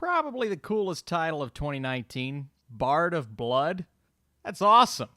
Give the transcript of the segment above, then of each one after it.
Probably the coolest title of 2019, Bard of Blood. That's awesome.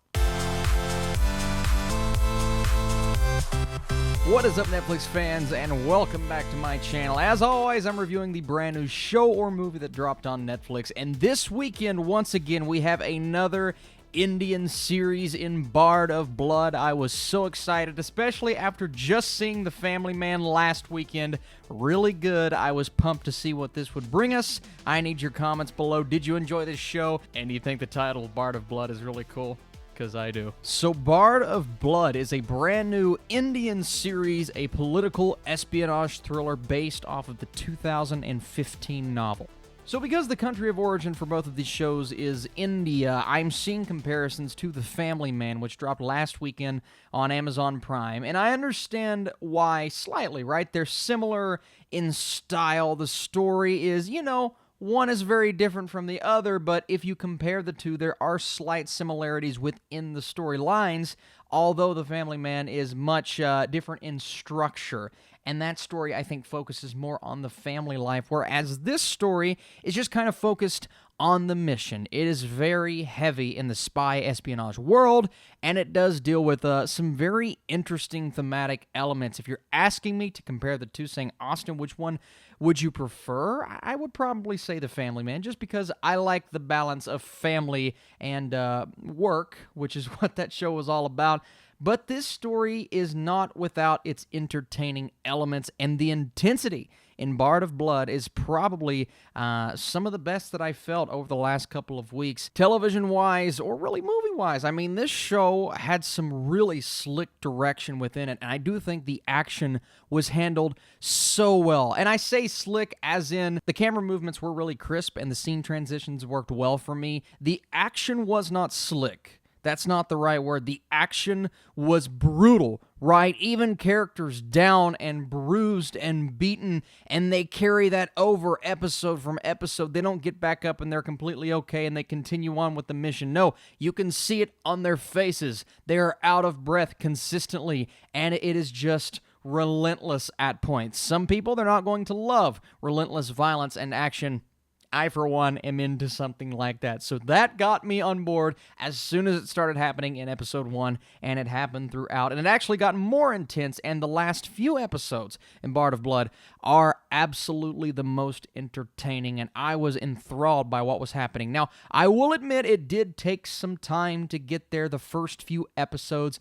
What is up, Netflix fans, and welcome back to my channel. As always, I'm reviewing the brand new show or movie that dropped on Netflix, and this weekend, once again, we have another Indian series in Bard of Blood. I was so excited, especially after just seeing The Family Man last weekend. Really good. I was pumped to see what this would bring us. I need your comments below. Did you enjoy this show? And do you think the title, Bard of Blood, is really cool? Because I do. So Bard of Blood is a brand new Indian series, a political espionage thriller based off of the 2015 novel. So because the country of origin for both of these shows is India, I'm seeing comparisons to The Family Man, which dropped last weekend on Amazon Prime, and I understand why slightly, right? They're similar in style. The story is, one is very different from the other, but if you compare the two, there are slight similarities within the storylines, although The Family Man is much different in structure. And that story, I think, focuses more on the family life, whereas this story is just kind of focused on the mission. It is very heavy in the spy espionage world, and it does deal with some very interesting thematic elements. If you're asking me to compare the two, saying, Austin, which one would you prefer? I would probably say The Family Man, just because I like the balance of family and work, which is what that show was all about. But this story is not without its entertaining elements, and the intensity in Bard of Blood is probably some of the best that I felt over the last couple of weeks, television-wise or really movie-wise. I mean, this show had some really slick direction within it, and I do think the action was handled so well. And I say slick as in the camera movements were really crisp and the scene transitions worked well for me. The action was not slick. That's not the right word. The action was brutal, right? Even characters down and bruised and beaten, and they carry that over episode from episode. They don't get back up and they're completely okay and they continue on with the mission. No, you can see it on their faces. They are out of breath consistently, and it is just relentless at points. Some people, they're not going to love relentless violence and action. I, for one, am into something like that. So that got me on board as soon as it started happening in episode 1, and it happened throughout. And it actually got more intense, and the last few episodes in Bard of Blood are absolutely the most entertaining, and I was enthralled by what was happening. Now, I will admit it did take some time to get there. The first few episodes,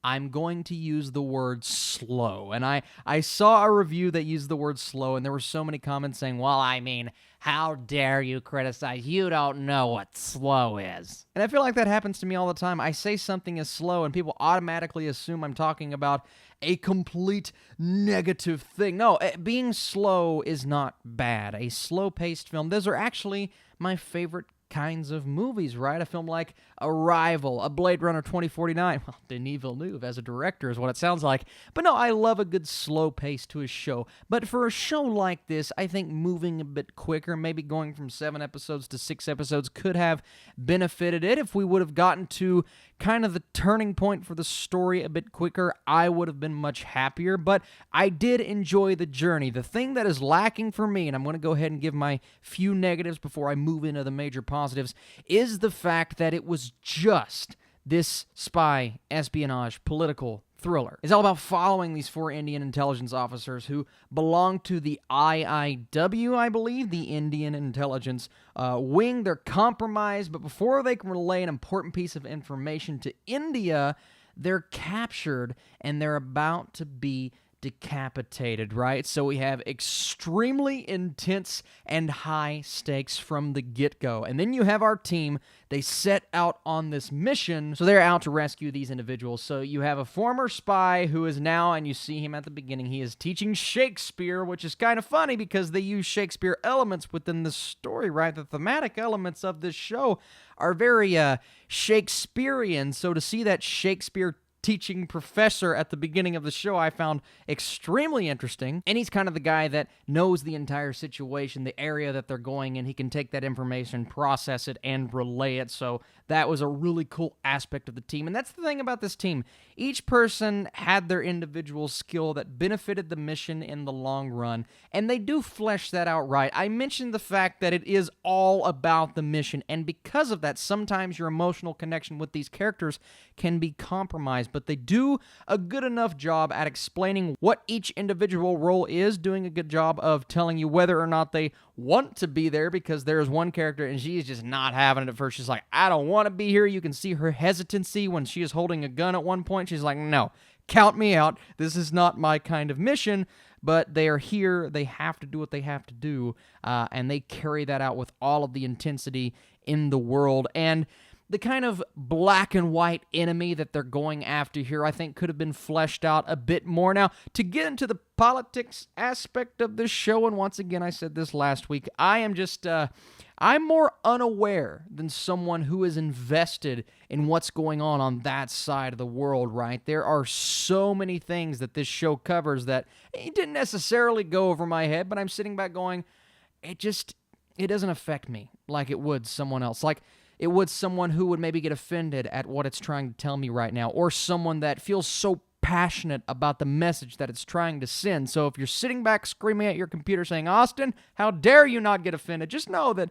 I'm going to use the word slow. And I saw a review that used the word slow, and there were so many comments saying, well, I mean, how dare you criticize? You don't know what slow is. And I feel like that happens to me all the time. I say something is slow, and people automatically assume I'm talking about a complete negative thing. No, being slow is not bad. A slow-paced film, those are actually my favorite kinds of movies, right? A film like Arrival, a Blade Runner 2049. Well, Denis Villeneuve as a director is what it sounds like. But no, I love a good slow pace to a show. But for a show like this, I think moving a bit quicker, maybe going from 7 episodes to 6 episodes could have benefited it. If we would have gotten to kind of the turning point for the story a bit quicker, I would have been much happier. But I did enjoy the journey. The thing that is lacking for me, and I'm going to go ahead and give my few negatives before I move into the major positives, is the fact that it was just this spy, espionage, political thriller. It's all about following these 4 Indian intelligence officers who belong to the IIW, I believe, the Indian Intelligence Wing. They're compromised, but before they can relay an important piece of information to India, they're captured and they're about to be decapitated, right? So we have extremely intense and high stakes from the get-go. And then you have our team. They set out on this mission, so they're out to rescue these individuals. So you have a former spy who is now, and you see him at the beginning, he is teaching Shakespeare, which is kind of funny because they use Shakespeare elements within the story, right? The thematic elements of this show are very Shakespearean. So to see that Shakespeare teaching professor at the beginning of the show I found extremely interesting. And he's kind of the guy that knows the entire situation, the area that they're going in. He can take that information, process it, and relay it. So that was a really cool aspect of the team. And that's the thing about this team. Each person had their individual skill that benefited the mission in the long run, and they do flesh that out right. I mentioned the fact that it is all about the mission, and because of that, sometimes your emotional connection with these characters can be compromised, but they do a good enough job at explaining what each individual role is, doing a good job of telling you whether or not they want to be there, because there's one character and she is just not having it at first. She's like, I don't want to be here. You can see her hesitancy when she is holding a gun at one point. She's like, no, count me out. This is not my kind of mission. But they are here. They have to do what they have to do, and they carry that out with all of the intensity in the world. And the kind of black and white enemy that they're going after here, I think, could have been fleshed out a bit more. Now, to get into the politics aspect of this show, and once again, I said this last week, I'm more unaware than someone who is invested in what's going on that side of the world, right? There are so many things that this show covers that it didn't necessarily go over my head, but I'm sitting back going, it doesn't affect me like it would someone else. Like, it would someone who would maybe get offended at what it's trying to tell me right now, or someone that feels so passionate about the message that it's trying to send. So if you're sitting back screaming at your computer saying, Austin, how dare you not get offended, just know that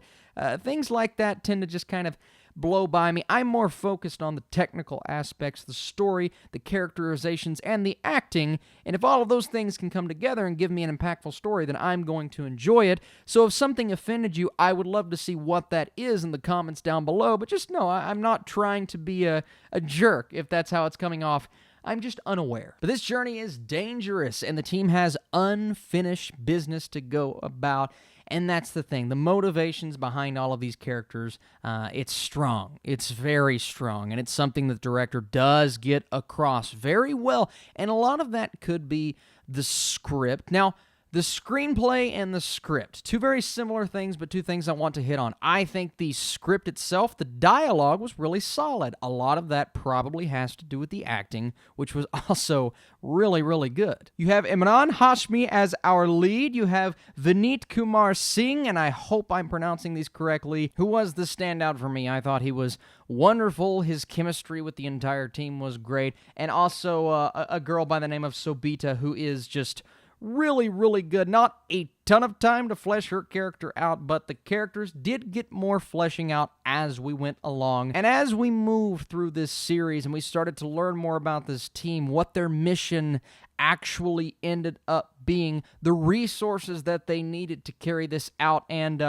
things like that tend to just kind of blow by me. I'm more focused on the technical aspects, the story, the characterizations, and the acting, and if all of those things can come together and give me an impactful story, then I'm going to enjoy it. So if something offended you, I would love to see what that is in the comments down below, but just know I'm not trying to be a jerk if that's how it's coming off. I'm just unaware. But this journey is dangerous, and the team has unfinished business to go about. And that's the thing. The motivations behind all of these characters, it's strong. It's very strong. And it's something that the director does get across very well. And a lot of that could be the script. Now, the screenplay and the script, two very similar things, but two things I want to hit on. I think the script itself, the dialogue was really solid. A lot of that probably has to do with the acting, which was also really, really good. You have Imran Hashmi as our lead. You have Vineet Kumar Singh, and I hope I'm pronouncing these correctly, who was the standout for me. I thought he was wonderful. His chemistry with the entire team was great. And also a girl by the name of Sobita, who is just really, really good. Not a ton of time to flesh her character out, but the characters did get more fleshing out as we went along. And as we moved through this series and we started to learn more about this team, what their mission actually ended up being, the resources that they needed to carry this out, and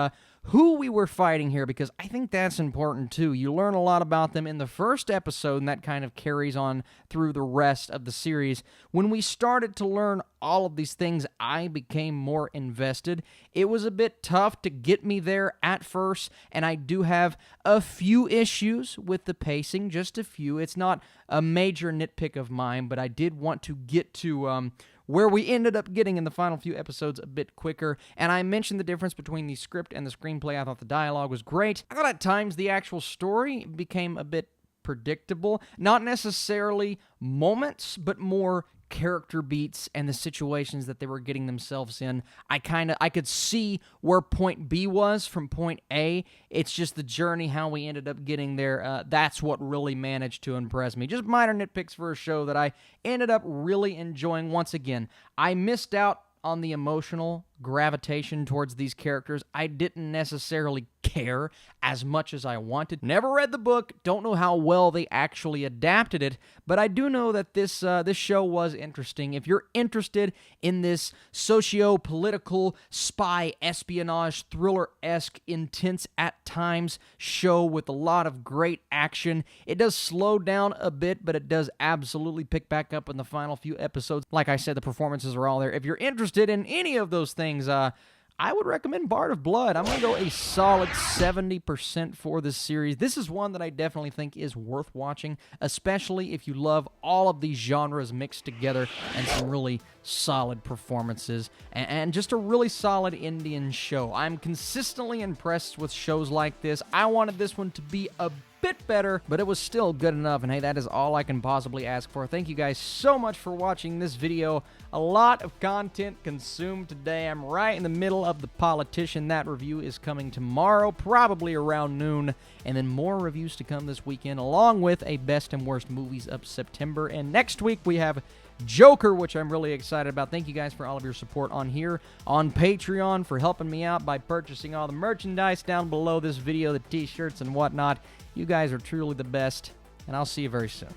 who we were fighting here, because I think that's important too. You learn a lot about them in the first episode, and that kind of carries on through the rest of the series. When we started to learn all of these things, I became more invested. It was a bit tough to get me there at first, and I do have a few issues with the pacing, just a few. It's not a major nitpick of mine, but I did want to get to where we ended up getting in the final few episodes a bit quicker. And I mentioned the difference between the script and the screenplay. I thought the dialogue was great. I thought at times the actual story became a bit predictable. Not necessarily moments, but more character beats and the situations that they were getting themselves in. I could see where point B was from point A. It's just the journey, how we ended up getting there. That's what really managed to impress me. Just minor nitpicks for a show that I ended up really enjoying. Once again, I missed out on the emotional gravitation towards these characters. I didn't necessarily care as much as I wanted. Never read the book, don't know how well they actually adapted it, but I do know that this show was interesting. If you're interested in this socio-political, spy, espionage, thriller-esque, intense at times show with a lot of great action, it does slow down a bit, but it does absolutely pick back up in the final few episodes. Like I said, the performances are all there. If you're interested in any of those things, I would recommend Bard of Blood. I'm going to go a solid 70% for this series. This is one that I definitely think is worth watching, especially if you love all of these genres mixed together and some really solid performances and just a really solid Indian show. I'm consistently impressed with shows like this. I wanted this one to be a bit better, but it was still good enough, and hey, that is all I can possibly ask for. Thank you guys so much for watching this video. A lot of content consumed today. I'm right in the middle of The Politician. That review is coming tomorrow, probably around noon, and then more reviews to come this weekend, along with a best and worst movies of September. And next week we have Joker, which I'm really excited about. Thank you guys for all of your support on here, on Patreon, for helping me out by purchasing all the merchandise down below this video, the t-shirts and whatnot. You guys are truly the best, and I'll see you very soon.